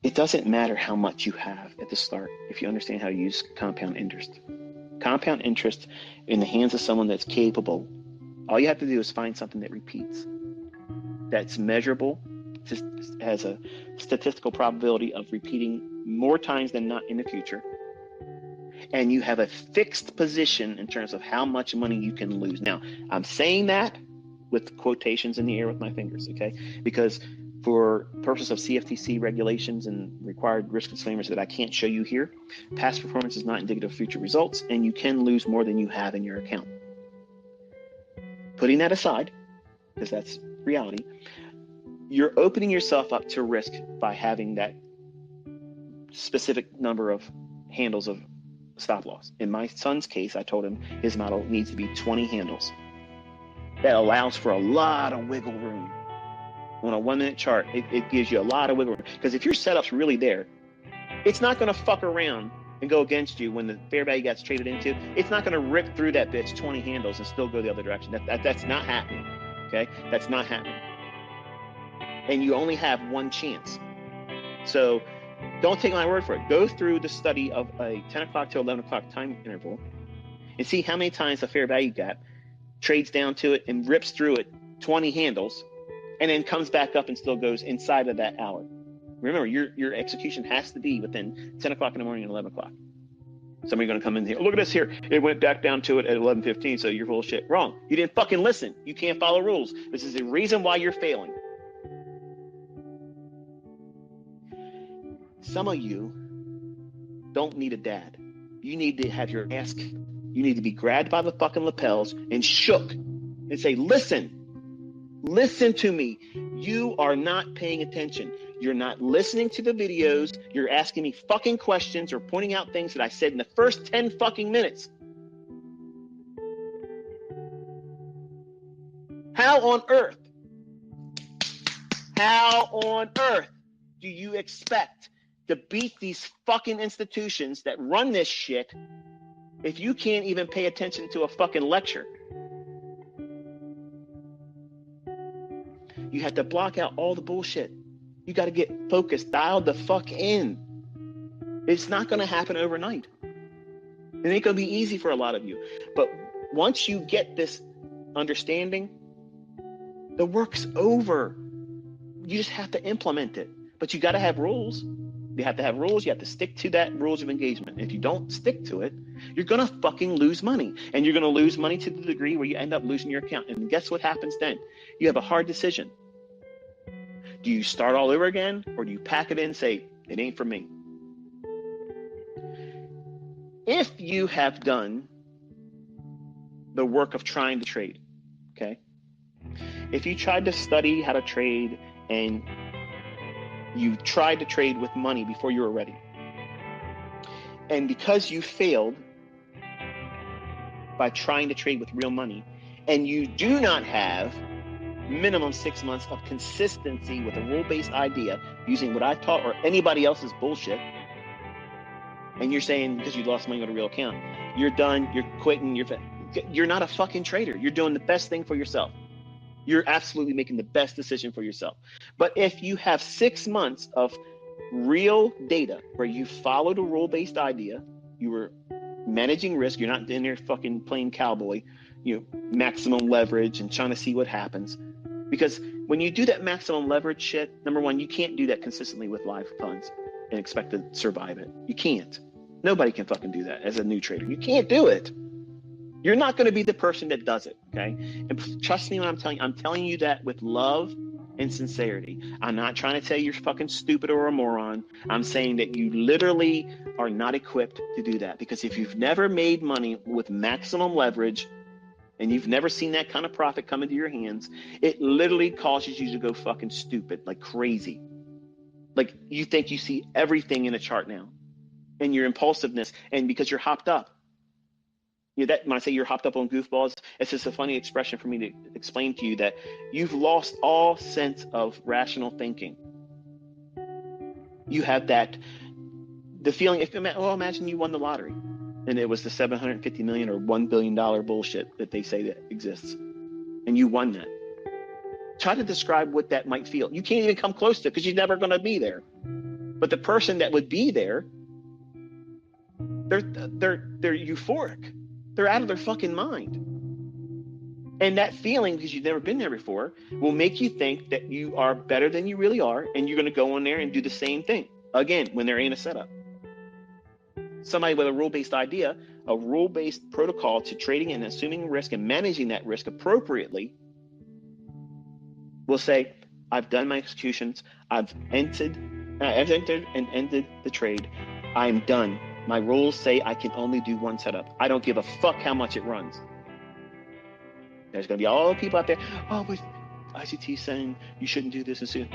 It doesn't matter how much you have at the start if you understand how to use compound interest. Compound interest in the hands of someone that's capable, all you have to do is find something that repeats, that's measurable, just has a statistical probability of repeating more times than not in the future, and you have a fixed position in terms of how much money you can lose. Now, I'm saying that with quotations in the air with my fingers, okay? Because for purposes of CFTC regulations and required risk disclaimers that I can't show you here, past performance is not indicative of future results, and you can lose more than you have in your account. Putting that aside, because that's reality, you're opening yourself up to risk by having that specific number of handles of stop loss. In my son's case, I told him his model needs to be 20 handles. That allows for a lot of wiggle room. On a 1 minute chart, it gives you a lot of wiggle room. Because if your setup's really there, it's not going to fuck around and go against you when the fair value gets traded into. It's not going to rip through that bitch 20 handles and still go the other direction. That's not happening. Okay? That's not happening. And you only have one chance. So don't take my word for it. Go through the study of a 10 o'clock to 11 o'clock time interval and see how many times the fair value gap trades down to it and rips through it 20 handles and then comes back up and still goes inside of that hour. Remember, your execution has to be within 10 o'clock in the morning and 11 o'clock. Somebody's going to come in here. Look at this here. It went back down to it at 11:15, so you're full of shit. Wrong. You didn't fucking listen. You can't follow rules. This is the reason why you're failing. Some of you don't need a dad. You need to have your ass kicked. You need to be grabbed by the fucking lapels and shook and say, listen to me. You are not paying attention. You're not listening to the videos. You're asking me fucking questions or pointing out things that I said in the first 10 fucking minutes. How on earth do you expect to beat these fucking institutions that run this shit if you can't even pay attention to a fucking lecture? You have to block out all the bullshit. You got to get focused, dialed the fuck in. It's not going to happen overnight. It ain't going to be easy for a lot of you. But once you get this understanding, the work's over. You just have to implement it. But you got to have rules. You have to have rules. You have to stick to that rules of engagement. If you don't stick to it, you're going to fucking lose money. And you're going to lose money to the degree where you end up losing your account. And guess what happens then? You have a hard decision. Do you start all over again? Or do you pack it in and say, it ain't for me? If you have done the work of trying to trade, okay? If you tried to study how to trade and you tried to trade with money before you were ready, and because you failed by trying to trade with real money, and you do not have minimum 6 months of consistency with a rule-based idea using what I taught or anybody else's bullshit, and you're saying because you lost money on a real account, you're done, you're quitting, you're not a fucking trader. You're doing the best thing for yourself. You're absolutely making the best decision for yourself. But if you have 6 months of real data where you followed a rule-based idea, you were managing risk, you're not in there fucking playing cowboy, maximum leverage and trying to see what happens. Because when you do that maximum leverage shit, number one, you can't do that consistently with live funds and expect to survive it. You can't. Nobody can fucking do that as a new trader. You can't do it. You're not going to be the person that does it, okay? And trust me when I'm telling you that with love and sincerity. I'm not trying to tell you you're fucking stupid or a moron. I'm saying that you literally are not equipped to do that. Because if you've never made money with maximum leverage and you've never seen that kind of profit come into your hands, it literally causes you to go fucking stupid, like crazy. Like you think you see everything in a chart now, and your impulsiveness, and because you're hopped up. That when I say you're hopped up on goofballs, it's just a funny expression for me to explain to you that you've lost all sense of rational thinking. You have the feeling, imagine you won the lottery and it was the $750 million or $1 billion bullshit that they say that exists, and you won that. Try to describe what that might feel. You can't even come close to it because you're never going to be there. But the person that would be there, they're euphoric. They're out of their fucking mind. And that feeling, because you've never been there before, will make you think that you are better than you really are, and you're going to go in there and do the same thing again when there ain't a setup. Somebody with a rule-based idea, a rule-based protocol to trading and assuming risk and managing that risk appropriately, will say, I've done my executions, I've entered and ended the trade, I'm done. My rules say I can only do one setup. I don't give a fuck how much it runs. There's going to be all the people out there, oh, but ICT saying you shouldn't do this and so.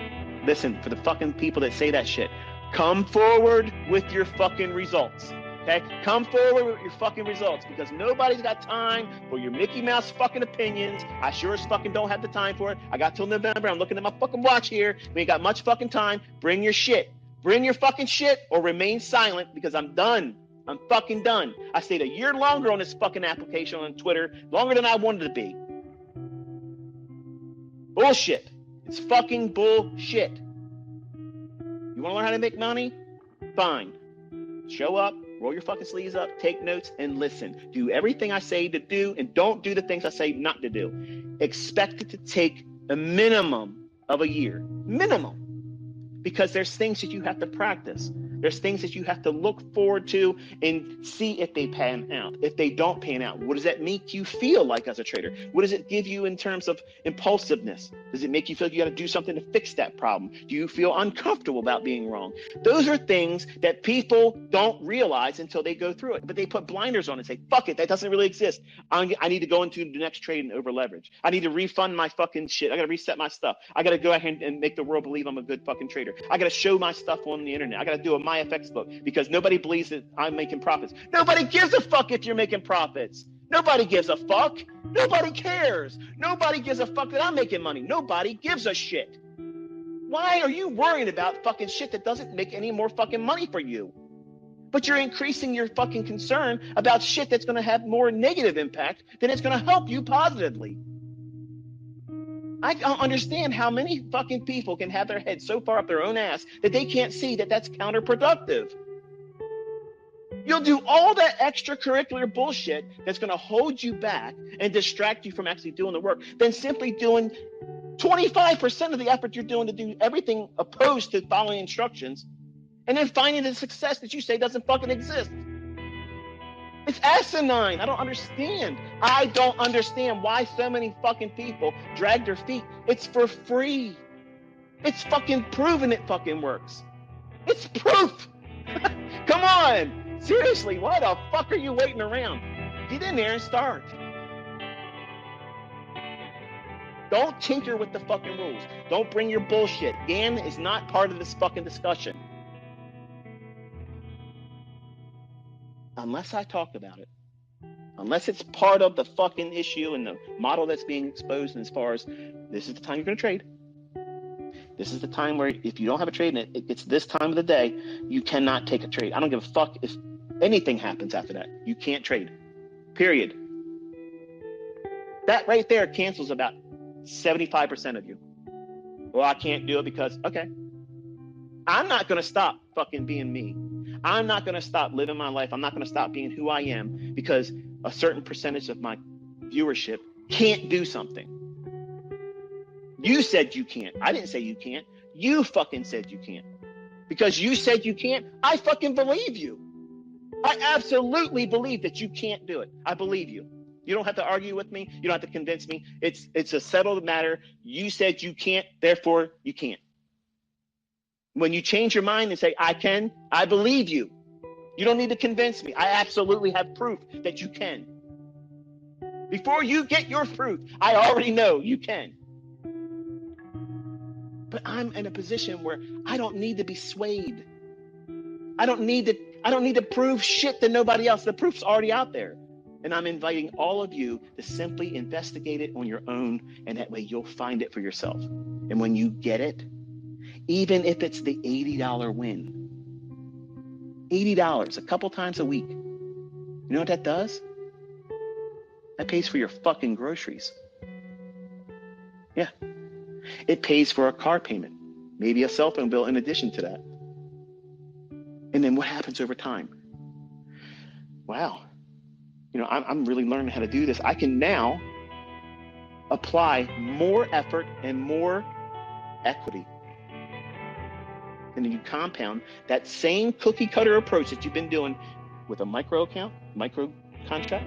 Listen, for the fucking people that say that shit, come forward with your fucking results. Okay? Come forward with your fucking results, because nobody's got time for your Mickey Mouse fucking opinions. I sure as fucking don't have the time for it. I got till November. I'm looking at my fucking watch here. We ain't got much fucking time. Bring your shit. Bring your fucking shit or remain silent, because I'm done. I'm fucking done. I stayed a year longer on this fucking application on Twitter, longer than I wanted to be. Bullshit. It's fucking bullshit. You want to learn how to make money? Fine. Show up, roll your fucking sleeves up, take notes, and listen. Do everything I say to do, and don't do the things I say not to do. Expect it to take a minimum of a year. Minimum. Because there's things that you have to practice. There's things that you have to look forward to and see if they pan out. If they don't pan out, what does that make you feel like as a trader? What does it give you in terms of impulsiveness? Does it make you feel like you got to do something to fix that problem? Do you feel uncomfortable about being wrong? Those are things that people don't realize until they go through it. But they put blinders on and say, fuck it, that doesn't really exist. I need to go into the next trade and over leverage. I need to refund my fucking shit. I got to reset my stuff. I got to go ahead and make the world believe I'm a good fucking trader. I got to show my stuff on the internet. I got to do a MyFX book because nobody believes that I'm making profits. Nobody gives a fuck if you're making profits. Nobody gives a fuck. Nobody cares. Nobody gives a fuck that I'm making money. Nobody gives a shit. Why are you worrying about fucking shit that doesn't make any more fucking money for you? But you're increasing your fucking concern about shit that's going to have more negative impact than it's going to help you positively. I don't understand how many fucking people can have their head so far up their own ass that they can't see that that's counterproductive. You'll do all that extracurricular bullshit that's going to hold you back and distract you from actually doing the work than simply doing 25% of the effort you're doing to do everything opposed to following instructions and then finding the success that you say doesn't fucking exist. It's asinine. I don't understand. I don't understand why so many fucking people drag their feet. It's for free. It's fucking proven it fucking works. It's proof. Come on. Seriously, why the fuck are you waiting around? Get in there and start. Don't tinker with the fucking rules. Don't bring your bullshit. Gann is not part of this fucking discussion. Unless I talk about it, unless it's part of the fucking issue and the model that's being exposed, and as far as this is the time you're going to trade. This is the time where if you don't have a trade and it's this time of the day, you cannot take a trade. I don't give a fuck if anything happens after that. You can't trade. Period. That right there cancels about 75% of you. Well, I can't do it because, okay. I'm not going to stop fucking being me. I'm not going to stop living my life. I'm not going to stop being who I am because a certain percentage of my viewership can't do something. You said you can't. I didn't say you can't. You fucking said you can't. Because you said you can't, I fucking believe you. I absolutely believe that you can't do it. I believe you. You don't have to argue with me. You don't have to convince me. It's a settled matter. You said you can't, therefore you can't. When you change your mind and say, I can, I believe you. You don't need to convince me. I absolutely have proof that you can. Before you get your proof, I already know you can. But I'm in a position where I don't need to be swayed. I don't need to prove shit to nobody else. The proof's already out there. And I'm inviting all of you to simply investigate it on your own, and that way you'll find it for yourself. And when you get it, even if it's the $80 win, $80 a couple times a week, you know what that does? That pays for your fucking groceries. Yeah. It pays for a car payment, maybe a cell phone bill in addition to that. And then what happens over time? Wow, I'm really learning how to do this. I can now apply more effort and more equity. And then you compound that same cookie cutter approach that you've been doing with a micro account, micro contract.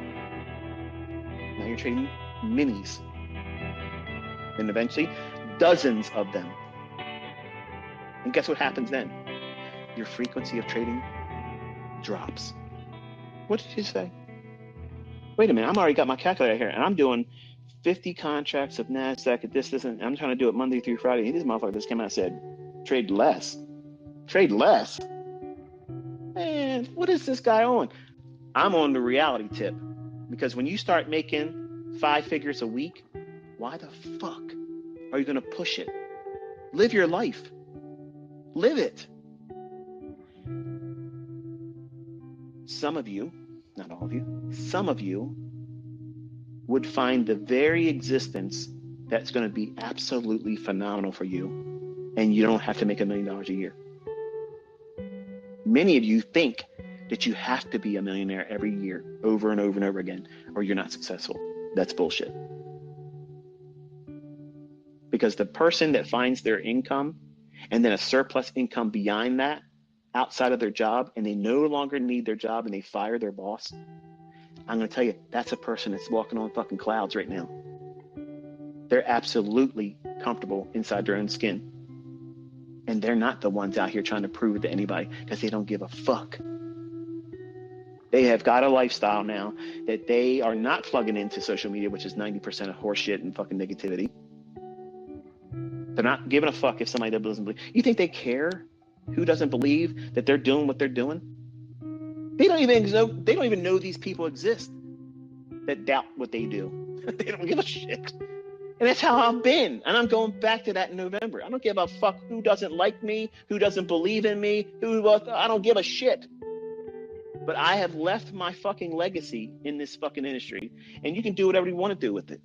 Now you're trading minis. And eventually dozens of them. And guess what happens then? Your frequency of trading drops. What did you say? Wait a minute, I'm already got my calculator here and I'm doing 50 contracts of NASDAQ at this, and I'm trying to do it Monday through Friday. And this motherfucker just came out and said, trade less. Trade less? Man, what is this guy on? I'm on the reality tip. Because when you start making 5 figures a week, why the fuck are you going to push it? Live your life. Live it. Some of you, not all of you, some of you would find the very existence that's going to be absolutely phenomenal for you, and you don't have to make $1 million a year. Many of you think that you have to be a millionaire every year, over and over and over again, or you're not successful. That's bullshit. Because the person that finds their income and then a surplus income beyond that, outside of their job, and they no longer need their job and they fire their boss, I'm going to tell you, that's a person that's walking on fucking clouds right now. They're absolutely comfortable inside their own skin. And they're not the ones out here trying to prove it to anybody because they don't give a fuck. They have got a lifestyle now that they are not plugging into social media, which is 90% of horseshit and fucking negativity. They're not giving a fuck if somebody doesn't believe. You think they care who doesn't believe that they're doing what they're doing? They don't even know these people exist that doubt what they do. They don't give a shit. And that's how I've been. And I'm going back to that in November. I don't give a fuck who doesn't like me, who doesn't believe in me, I don't give a shit. But I have left my fucking legacy in this fucking industry, and you can do whatever you want to do with it.